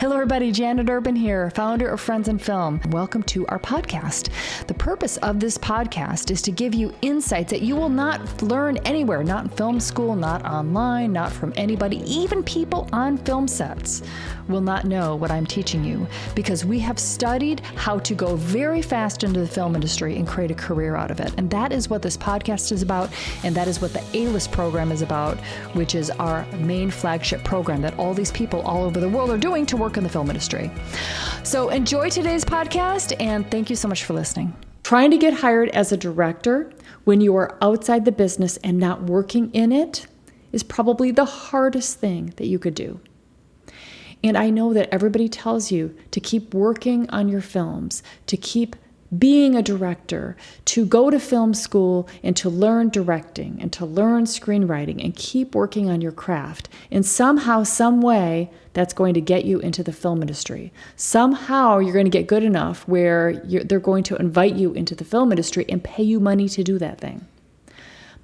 Hello everybody, Janet Urban here, founder of Friends in Film. Welcome to our podcast. The purpose of this podcast is to give you insights that you will not learn anywhere, not in film school, not online, not from anybody, even people on film sets will not know what I'm teaching you because we have studied how to go very fast into the film industry and create a career out of it. And that is what this podcast is about, and that is what the A-List program is about, which is our main flagship program that all these people all over the world are doing to work in the film industry. So enjoy today's podcast, and thank you so much for listening. Trying to get hired as a director when you are outside the business and not working in it is probably the hardest thing that you could do. And I know that everybody tells you to keep working on your films, to keep being a director, to go to film school and to learn directing and to learn screenwriting and keep working on your craft. And somehow, some way, that's going to get you into the film industry. Somehow you're going to get good enough where they're going to invite you into the film industry and pay you money to do that thing.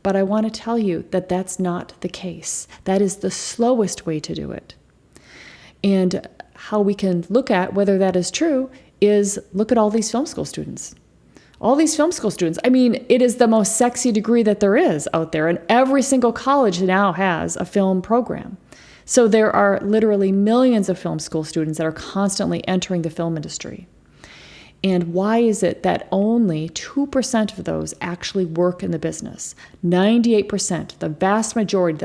But I want to tell you that that's not the case. That is the slowest way to do it. And how we can look at whether that is true is look at all these film school students. All these film school students, I mean, it is the most sexy degree that there is out there, and every single college now has a film program. So there are literally millions of film school students that are constantly entering the film industry. And why is it that only 2% of those actually work in the business? 98%, the vast majority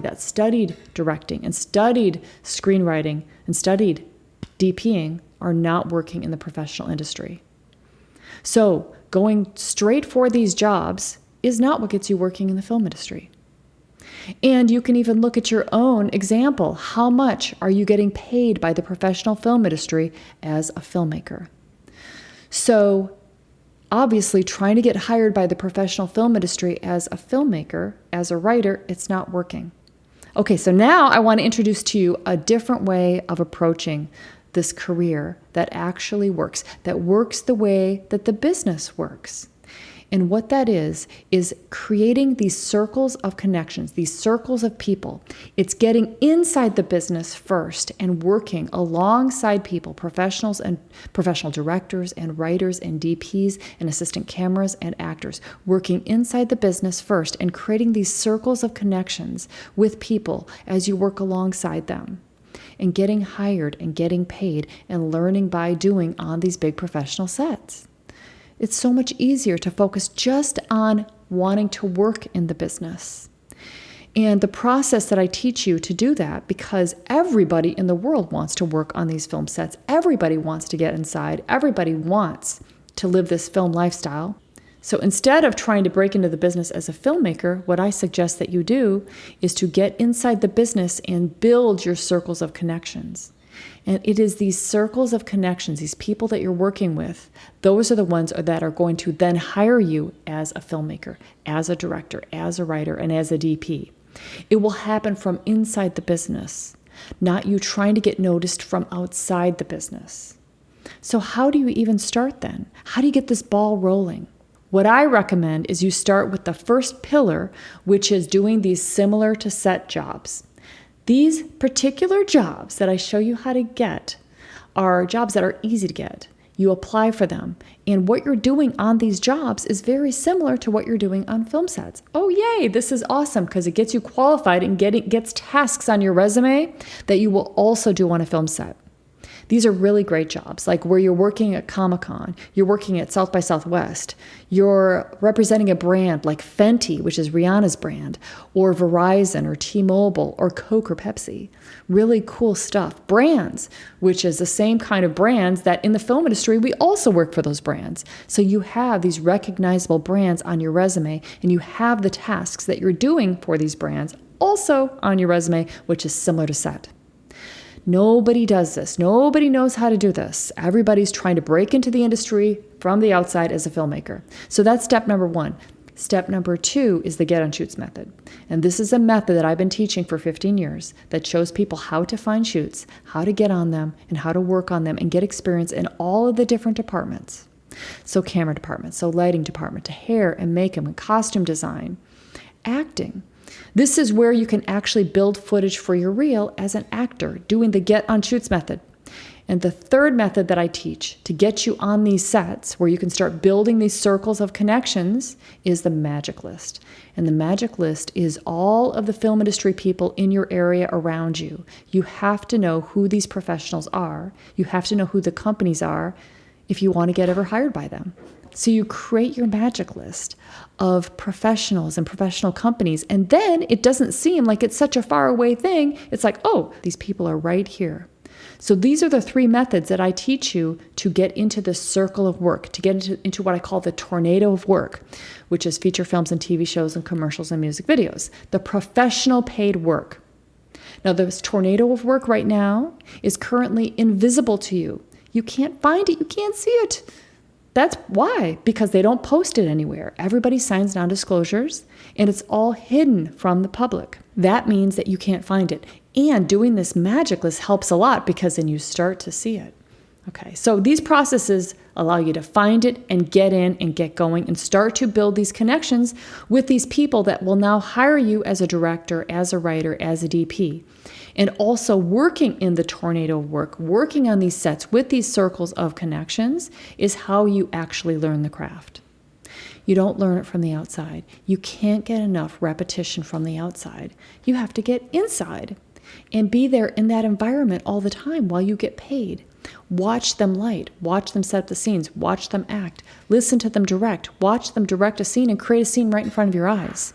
that studied directing and studied screenwriting and studied DPing are not working in the professional industry. So going straight for these jobs is not what gets you working in the film industry. And you can even look at your own example. How much are you getting paid by the professional film industry as a filmmaker? So obviously, trying to get hired by the professional film industry as a filmmaker, as a writer, it's not working. Okay, so now I want to introduce to you a different way of approaching this career that actually works, that works the way that the business works. And what that is creating these circles of connections, these circles of people. It's getting inside the business first and working alongside people, professionals and professional directors and writers and DPs and assistant cameras and actors, working inside the business first and creating these circles of connections with people as you work alongside them and getting hired and getting paid and learning by doing on these big professional sets. It's so much easier to focus just on wanting to work in the business. And the process that I teach you to do that, because everybody in the world wants to work on these film sets. Everybody wants to get inside. Everybody wants to live this film lifestyle. So instead of trying to break into the business as a filmmaker, what I suggest that you do is to get inside the business and build your circles of connections. And it is these circles of connections, these people that you're working with, those are the ones that are going to then hire you as a filmmaker, as a director, as a writer, and as a DP. It will happen from inside the business, not you trying to get noticed from outside the business. So how do you even start then? How do you get this ball rolling? What I recommend is you start with the first pillar, which is doing these similar to set jobs. These particular jobs that I show you how to get are jobs that are easy to get. You apply for them. And what you're doing on these jobs is very similar to what you're doing on film sets. Oh, yay, this is awesome because it gets you qualified and gets tasks on your resume that you will also do on a film set. These are really great jobs, like where you're working at Comic-Con, you're working at South by Southwest, you're representing a brand like Fenty, which is Rihanna's brand, or Verizon or T-Mobile or Coke or Pepsi. Really cool stuff. Brands, which is the same kind of brands that in the film industry, we also work for those brands. So you have these recognizable brands on your resume, and you have the tasks that you're doing for these brands also on your resume, which is similar to set. Nobody does this. Nobody knows how to do this. Everybody's trying to break into the industry from the outside as a filmmaker. So that's step number one. Step number two is the get on shoots method. And this is a method that I've been teaching for 15 years that shows people how to find shoots, how to get on them, and how to work on them and get experience in all of the different departments. So camera department, so lighting department, to hair and makeup and costume design, acting. This is where you can actually build footage for your reel as an actor, doing the get on shoots method. And the third method that I teach to get you on these sets where you can start building these circles of connections is the magic list. And the magic list is all of the film industry people in your area around you. You have to know who these professionals are. You have to know who the companies are if you want to get ever hired by them. So you create your magic list of professionals and professional companies, and then it doesn't seem like it's such a far away thing. It's like, oh, these people are right here. So these are the three methods that I teach you to get into the circle of work, to get into what I call the tornado of work, which is feature films and TV shows and commercials and music videos, the professional paid work. Now, this tornado of work right now is currently invisible to you. You can't find it. You can't see it. That's why, because they don't post it anywhere. Everybody signs non-disclosures, and it's all hidden from the public. That means that you can't find it. And doing this magic list helps a lot because then you start to see it. Okay, so these processes allow you to find it and get in and get going and start to build these connections with these people that will now hire you as a director, as a writer, as a DP. And also working in the tornado of work, working on these sets with these circles of connections is how you actually learn the craft. You don't learn it from the outside. You can't get enough repetition from the outside. You have to get inside and be there in that environment all the time while you get paid. Watch them light, watch them set up the scenes, watch them act, listen to them direct, watch them direct a scene and create a scene right in front of your eyes.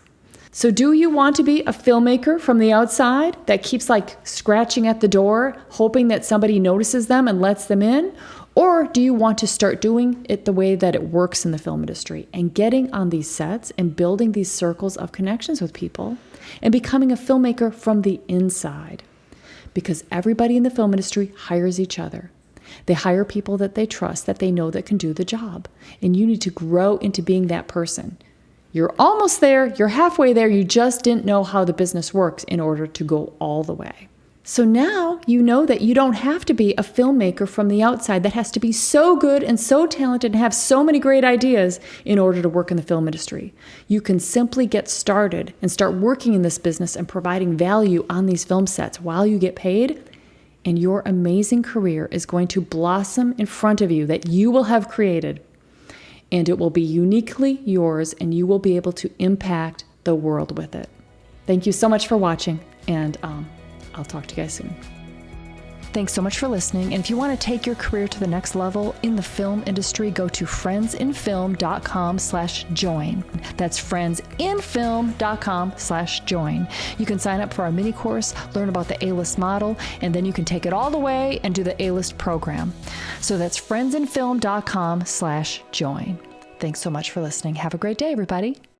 So do you want to be a filmmaker from the outside that keeps like scratching at the door, hoping that somebody notices them and lets them in? Or do you want to start doing it the way that it works in the film industry and getting on these sets and building these circles of connections with people and becoming a filmmaker from the inside? Because everybody in the film industry hires each other. They hire people that they trust, that they know that can do the job. And you need to grow into being that person. You're almost there, you're halfway there, you just didn't know how the business works in order to go all the way. So now you know that you don't have to be a filmmaker from the outside that has to be so good and so talented and have so many great ideas in order to work in the film industry. You can simply get started and start working in this business and providing value on these film sets while you get paid, and your amazing career is going to blossom in front of you that you will have created. And it will be uniquely yours, and you will be able to impact the world with it. Thank you so much for watching, and I'll talk to you guys soon. Thanks so much for listening. And if you want to take your career to the next level in the film industry, go to friendsinfilm.com/join. That's friendsinfilm.com/join. You can sign up for our mini course, learn about the A-list model, and then you can take it all the way and do the A-list program. So that's friendsinfilm.com/join. Thanks so much for listening. Have a great day, everybody.